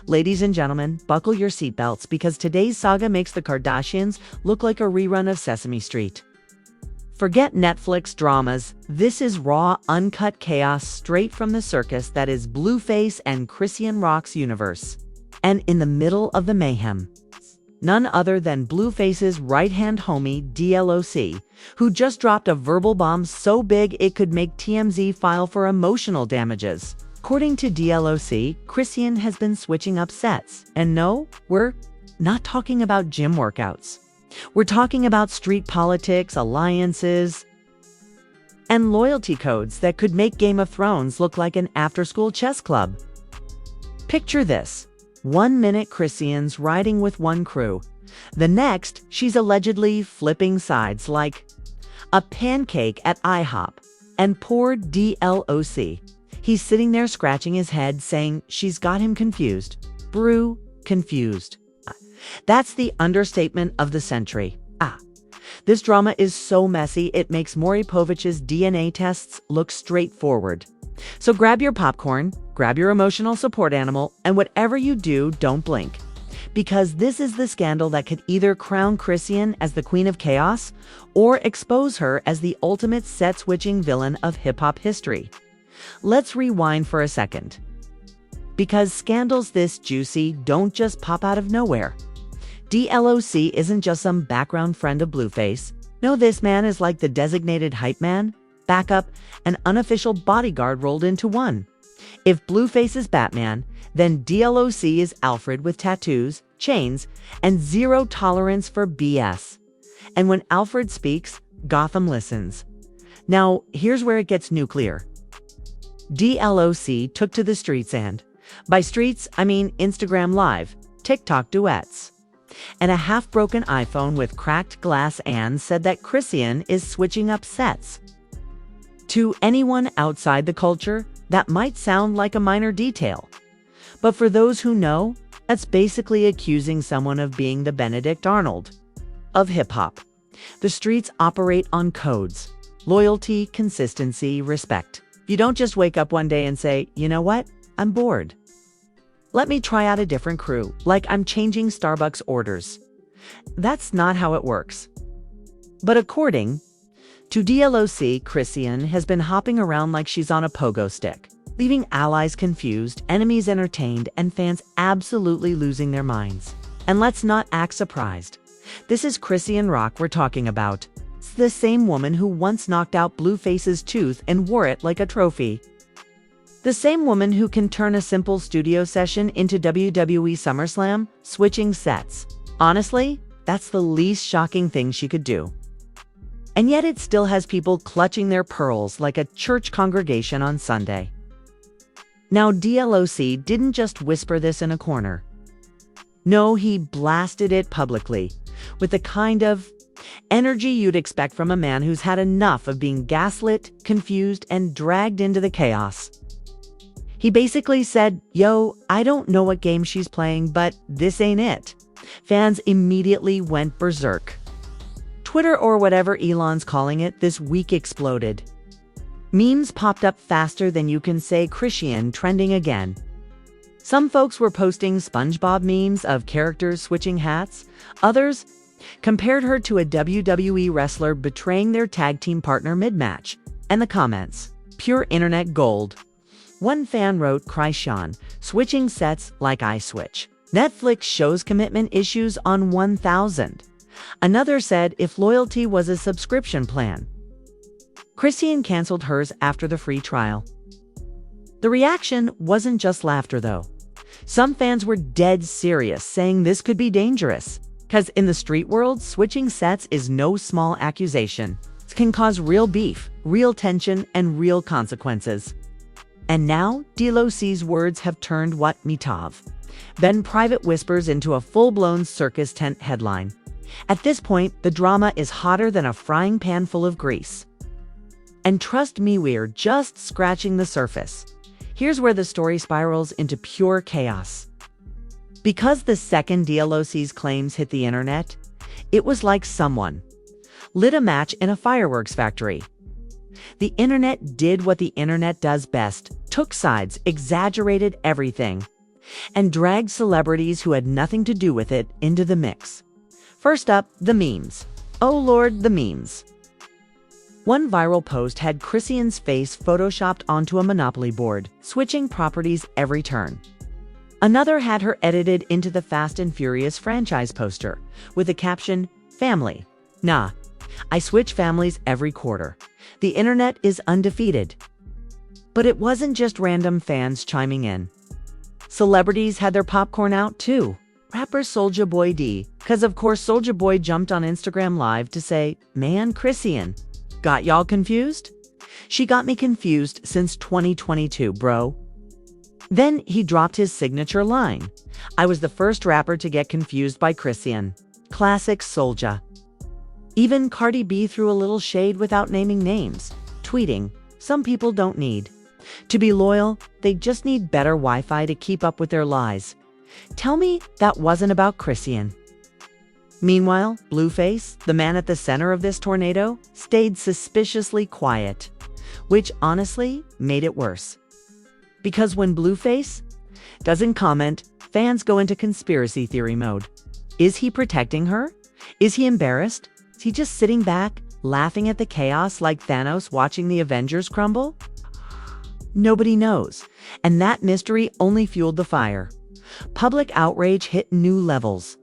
Ladies and gentlemen, buckle your seatbelts because today's saga makes the Kardashians look like a rerun of Sesame Street. Forget Netflix dramas, this is raw, uncut chaos straight from the circus that is Blueface and Chrisean Rock's universe. And in the middle of the mayhem, none other than Blueface's right-hand homie DLOC, who just dropped a verbal bomb so big it could make TMZ file for emotional damages. According to DLOC, Chrisean has been switching up sets. And no, we're not talking about gym workouts. We're talking about street politics, alliances, and loyalty codes that could make Game of Thrones look like an after-school chess club. Picture this. 1 minute Chrisean's riding with one crew. The next, she's allegedly flipping sides like a pancake at IHOP. And poor DLOC. He's sitting there scratching his head saying she's got him confused. Brew, confused. That's the understatement of the century. This drama is so messy it makes Maury Povich's DNA tests look straightforward. So grab your popcorn, grab your emotional support animal, and whatever you do, don't blink. Because this is the scandal that could either crown Chrisean as the queen of chaos or expose her as the ultimate set-switching villain of hip-hop history. Let's rewind for a second. Because scandals this juicy don't just pop out of nowhere. DLOC isn't just some background friend of Blueface. No, this man is like the designated hype man, backup, and unofficial bodyguard rolled into one. If Blueface is Batman, then DLOC is Alfred with tattoos, chains, and zero tolerance for BS. And when Alfred speaks, Gotham listens. Now, here's where it gets nuclear. DLOC took to the streets and, by streets, I mean Instagram Live, TikTok duets, and a half-broken iPhone with cracked glass and said that Chrisean is switching up sets. To anyone outside the culture, that might sound like a minor detail. But for those who know, that's basically accusing someone of being the Benedict Arnold of hip-hop. The streets operate on codes: loyalty, consistency, respect. You don't just wake up one day and say, you know what, I'm bored. Let me try out a different crew, like I'm changing Starbucks orders. That's not how it works. But according to DLOC, Chrisean has been hopping around like she's on a pogo stick, leaving allies confused, enemies entertained, and fans absolutely losing their minds. And let's not act surprised. This is Chrisean Rock we're talking about. It's the same woman who once knocked out Blueface's tooth and wore it like a trophy. The same woman who can turn a simple studio session into WWE SummerSlam, switching sets. Honestly, that's the least shocking thing she could do. And yet it still has people clutching their pearls like a church congregation on Sunday. Now, DLOC didn't just whisper this in a corner. No, he blasted it publicly, with the kind of energy you'd expect from a man who's had enough of being gaslit, confused, and dragged into the chaos. He basically said, yo, I don't know what game she's playing, but this ain't it. Fans immediately went berserk. Twitter, or whatever Elon's calling it, this week exploded. Memes popped up faster than you can say Chrisean trending again. Some folks were posting SpongeBob memes of characters switching hats. Others compared her to a WWE wrestler betraying their tag team partner mid-match. And the comments, pure internet gold. One fan wrote, Chrisean, switching sets like I switch. Netflix shows commitment issues on 1000. Another said, if loyalty was a subscription plan. Chrisean canceled hers after the free trial. The reaction wasn't just laughter though. Some fans were dead serious, saying this could be dangerous. Because in the street world, switching sets is no small accusation. It can cause real beef, real tension, and real consequences. And now, DLOC's words have turned what Mitav. Then private whispers into a full-blown circus tent headline. At this point, the drama is hotter than a frying pan full of grease. And trust me, we're just scratching the surface. Here's where the story spirals into pure chaos. Because the second DLOC's claims hit the internet, it was like someone lit a match in a fireworks factory. The internet did what the internet does best, took sides, exaggerated everything. and dragged celebrities who had nothing to do with it into the mix. First up, the memes. Oh Lord, the memes. One viral post had Chrisean's face photoshopped onto a Monopoly board, switching properties every turn. Another had her edited into the Fast and Furious franchise poster, with the caption, "Family. Nah, I switch families every quarter. The internet is undefeated." But it wasn't just random fans chiming in. Celebrities had their popcorn out too. Rapper Soulja Boy D, cause of course Soulja Boy jumped on Instagram Live to say, "Man, Chrisean. Got y'all confused? She got me confused since 2022, bro." Then he dropped his signature line. "I was the first rapper to get confused by Chrisean." Classic Soulja. Even Cardi B threw a little shade without naming names, tweeting, "Some people don't need to be loyal, they just need better Wi-Fi to keep up with their lies. Tell me that wasn't about Chrisean." Meanwhile, Blueface, the man at the center of this tornado, stayed suspiciously quiet, which honestly made it worse. Because when Blueface doesn't comment, fans go into conspiracy theory mode. Is he protecting her? Is he embarrassed? Is he just sitting back, laughing at the chaos like Thanos watching the Avengers crumble? Nobody knows, and that mystery only fueled the fire. Public outrage hit new levels.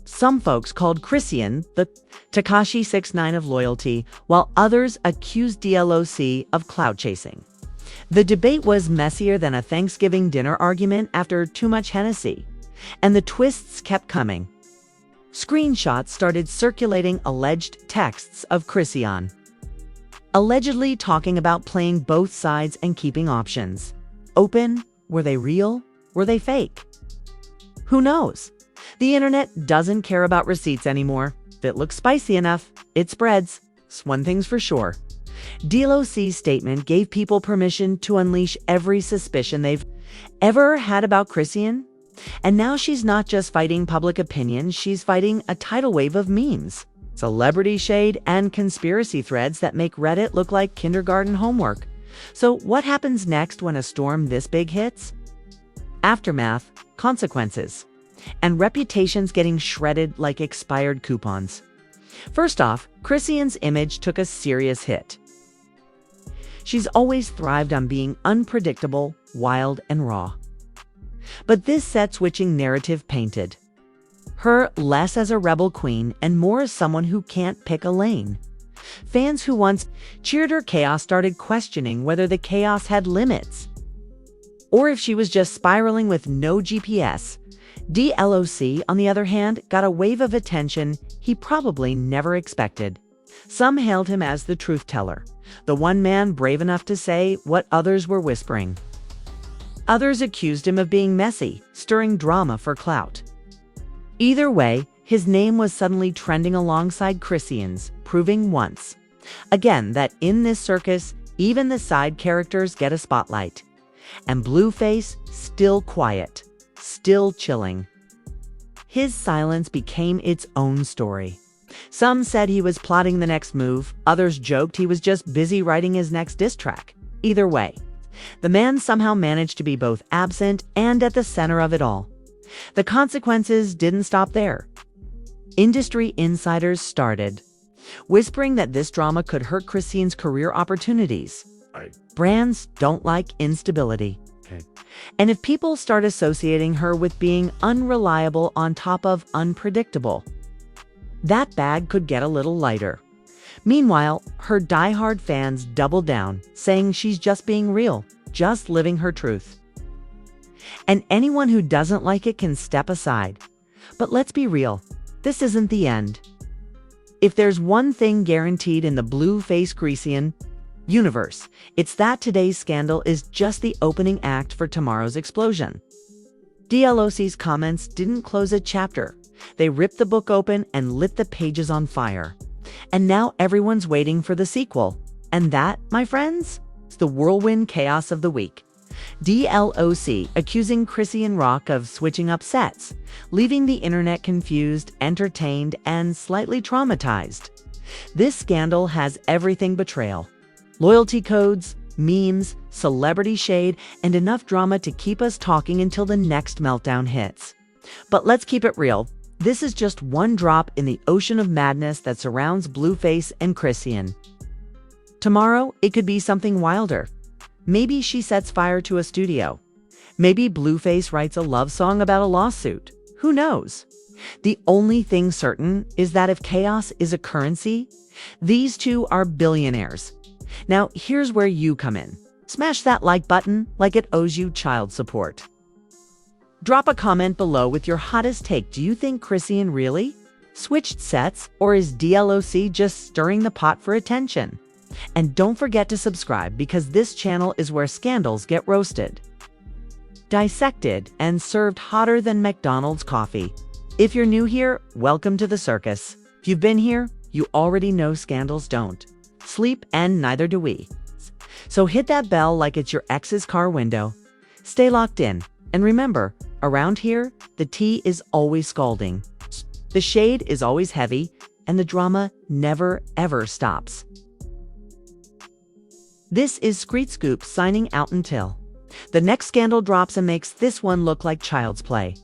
Some folks called Chrisean the Tekashi 6ix9ine of loyalty, while others accused DLOC of clout chasing. The debate was messier than a Thanksgiving dinner argument after too much Hennessy, and the twists kept coming. Screenshots started circulating alleged texts of Chrisean, allegedly talking about playing both sides and keeping options open. Were they real? Were they fake? Who knows? The internet doesn't care about receipts anymore. If it looks spicy enough, it spreads. One thing's for sure. DLOC's statement gave people permission to unleash every suspicion they've ever had about Chrisean. And now she's not just fighting public opinion, she's fighting a tidal wave of memes, celebrity shade, and conspiracy threads that make Reddit look like kindergarten homework. So what happens next when a storm this big hits? Aftermath, consequences, and reputations getting shredded like expired coupons. First off, Chrisean's image took a serious hit. She's always thrived on being unpredictable, wild, and raw. But this set-switching narrative painted her less as a rebel queen and more as someone who can't pick a lane. Fans who once cheered her chaos started questioning whether the chaos had limits, or if she was just spiraling with no GPS. DLOC, on the other hand, got a wave of attention he probably never expected. Some hailed him as the truth teller, the one man brave enough to say what others were whispering. Others accused him of being messy, stirring drama for clout. Either way, his name was suddenly trending alongside Chrisean's, proving once again that in this circus, even the side characters get a spotlight. And Blueface, still quiet, still chilling. His silence became its own story. Some said he was plotting the next move, others joked he was just busy writing his next diss track. Either way, the man somehow managed to be both absent and at the center of it all. The consequences didn't stop there. Industry insiders started whispering that this drama could hurt Chrisean's career opportunities. Brands don't like instability. And if people start associating her with being unreliable on top of unpredictable, that bag could get a little lighter. Meanwhile, her diehard fans doubled down, saying she's just being real, just living her truth. And anyone who doesn't like it can step aside. But let's be real, this isn't the end. If there's one thing guaranteed in the Blueface Chrisean universe, it's that today's scandal is just the opening act for tomorrow's explosion. DLOC's comments didn't close a chapter. They ripped the book open and lit the pages on fire. And now everyone's waiting for the sequel. And that, my friends, is the whirlwind chaos of the week. DLOC accusing Chrisean Rock of switching up sets, leaving the internet confused, entertained, and slightly traumatized. This scandal has everything: betrayal, loyalty codes, memes, celebrity shade, and enough drama to keep us talking until the next meltdown hits. But let's keep it real. This is just one drop in the ocean of madness that surrounds Blueface and Chrisean. Tomorrow, it could be something wilder. Maybe she sets fire to a studio. Maybe Blueface writes a love song about a lawsuit. Who knows? The only thing certain is that if chaos is a currency, these two are billionaires. Now, here's where you come in. Smash that like button like it owes you child support. Drop a comment below with your hottest take. Do you think Chrisean really switched sets, or is DLOC just stirring the pot for attention? And don't forget to subscribe, because this channel is where scandals get roasted, dissected, and served hotter than McDonald's coffee. If you're new here, welcome to the circus. If you've been here, you already know scandals don't sleep, and neither do we. So hit that bell like it's your ex's car window. Stay locked in. And remember, around here, the tea is always scalding. The shade is always heavy, and the drama never ever stops. This is Screet Scoop signing out until the next scandal drops and makes this one look like child's play.